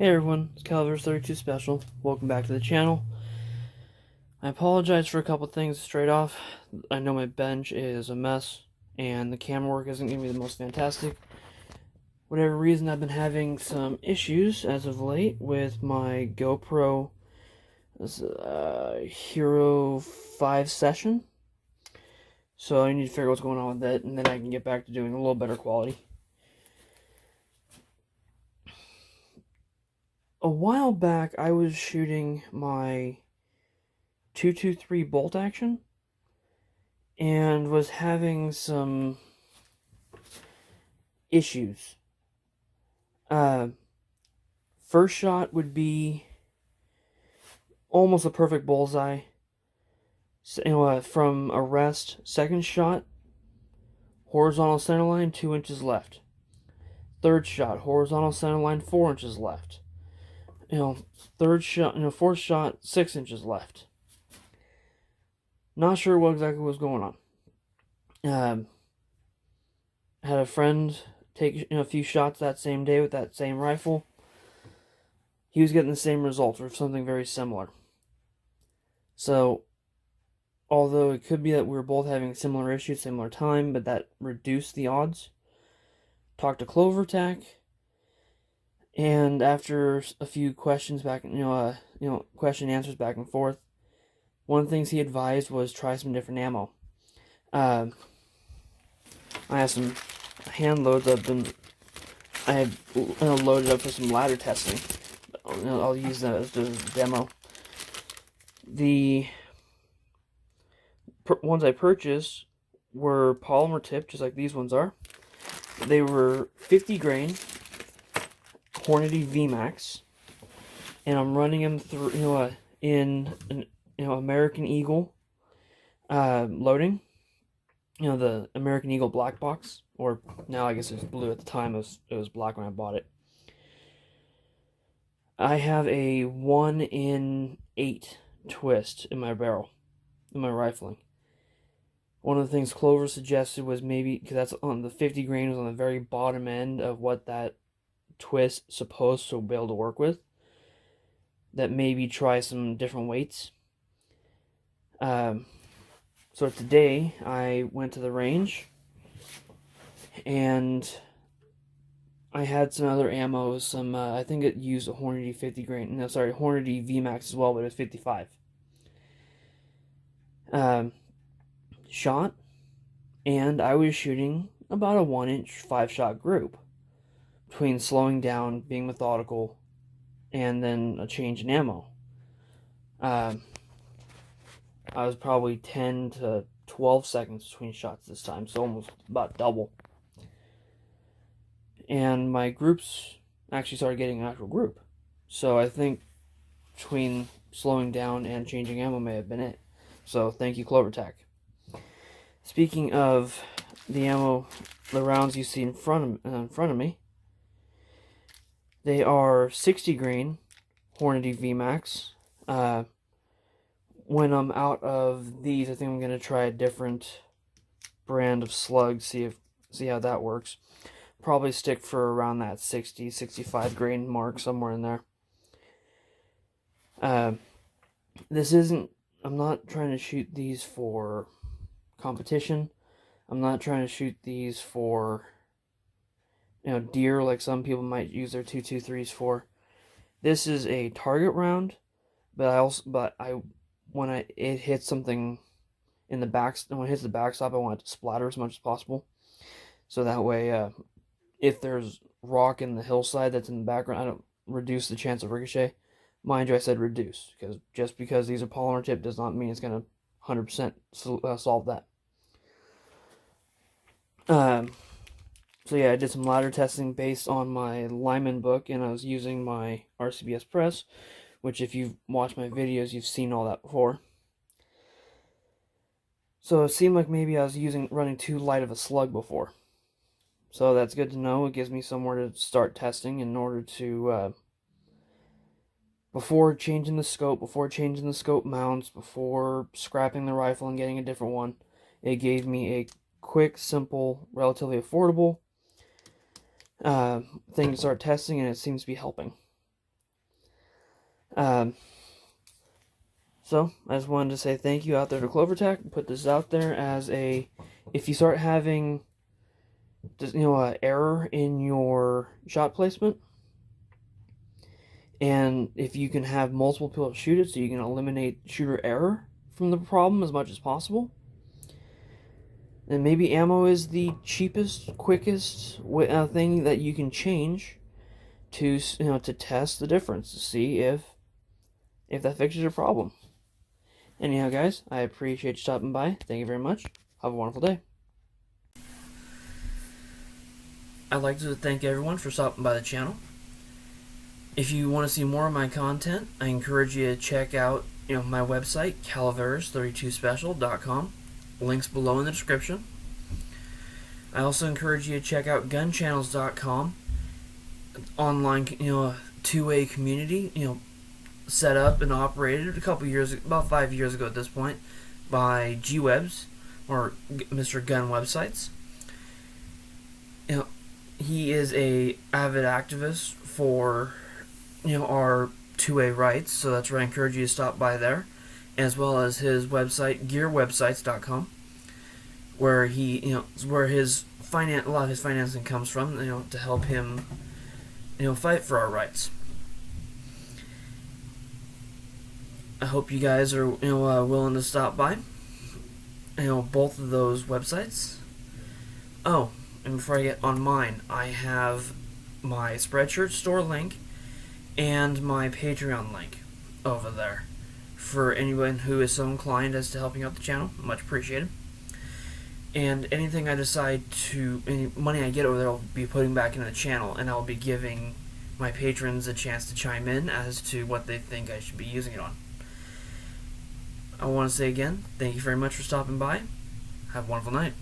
Hey everyone, it's Clover32 Special. Welcome back to the channel. I apologize for a couple things straight off. I know my bench is a mess, and the camera work isn't going to be the most fantastic. Whatever reason, I've been having some issues as of late with my GoPro Hero 5 session. So I need to figure out what's going on with that, and then I can get back to doing a little better quality. A while back, I was shooting my 223 bolt action and was having some issues. First shot would be almost a perfect bullseye from a rest. Second shot, horizontal center line 2 inches left. Third shot, horizontal center line 4 inches left. Third shot, fourth shot 6 inches left. Not sure what exactly was going on. Had a friend take a few shots that same day with that same rifle. He was getting the same results or something very similar. So, although it could be that we were both having similar issues, similar time, but that reduced the odds. Talked to Clovertac, and after a few questions back, question and answers back and forth, one of the things he advised was try some different ammo. I have some hand loads I have loaded up for some ladder testing. I'll use that as a demo. The ones I purchased were polymer tipped, just like these ones are. They were 50 grain Hornady VMAX, and I'm running them through in an American Eagle loading. The American Eagle black box, or now I guess it's blue. At the time it was black when I bought it. I have a 1 in 8 twist in my barrel, in my rifling. One of the things Clover suggested was maybe, because that's on the 50 grain, was on the very bottom end of what that twist is supposed to be able to work with, that maybe try some different weights. So today I went to the range and I had some other ammo, I think it used a Hornady 50 grain, Hornady VMAX as well, but it was 55. Shot, and I was shooting about a 1-inch 5-shot group between slowing down, being methodical, and then a change in ammo. I was probably 10 to 12 seconds between shots this time, so almost about double. And my groups actually started getting an actual group. So I think between slowing down and changing ammo may have been it. So thank you, Clovertac. Speaking of the ammo, the rounds you see in front of me, they are 60 grain Hornady VMAX. When I'm out of these, I think I'm going to try a different brand of slug, see how that works. Probably stick for around that 60, 65 grain mark, somewhere in there. I'm not trying to shoot these for competition. I'm not trying to shoot these for, deer, like some people might use their 223s for. This is a target round, but when it hits something in the back, when it hits the backstop, I want it to splatter as much as possible. So that way, if there's rock in the hillside that's in the background, I don't reduce the chance of ricochet. Mind you, I said reduce, because just because these are polymer tipped does not mean it's going to 100% solve that. So yeah, I did some ladder testing based on my Lyman book, and I was using my RCBS press, which if you've watched my videos, you've seen all that before. So it seemed like maybe I was running too light of a slug before. So that's good to know. It gives me somewhere to start testing in order to, before changing the scope mounts, before scrapping the rifle and getting a different one, it gave me a quick, simple, relatively affordable thing to start testing, and it seems to be helping. Um, so I just wanted to say thank you out there to Clovertac. Put this out there as a, if you start having, error in your shot placement, and if you can have multiple people shoot it, so you can eliminate shooter error from the problem as much as possible, then maybe ammo is the cheapest, quickest thing that you can change to to test the difference, to see if that fixes your problem. Anyhow, guys, I appreciate you stopping by. Thank you very much. Have a wonderful day. I'd like to thank everyone for stopping by the channel. If you want to see more of my content, I encourage you to check out my website, calaveras32special.com. Links below in the description. I also encourage you to check out gunchannels.com. Online, two-way community, set up and operated about 5 years ago at this point, by G-Webs, or Mr. Gun Websites. He is a avid activist for our two-way rights, so that's where I encourage you to stop by there, as well as his website, gearwebsites.com, where where a lot of his financing comes from, to help him fight for our rights. I hope you guys are willing to stop by both of those websites. Oh, and before I get on mine, I have my Spreadshirt store link and my Patreon link over there for anyone who is so inclined as to helping out the channel. Much appreciated. And anything I decide any money I get over there, I'll be putting back into the channel, and I'll be giving my patrons a chance to chime in as to what they think I should be using it on. I want to say again, thank you very much for stopping by. Have a wonderful night.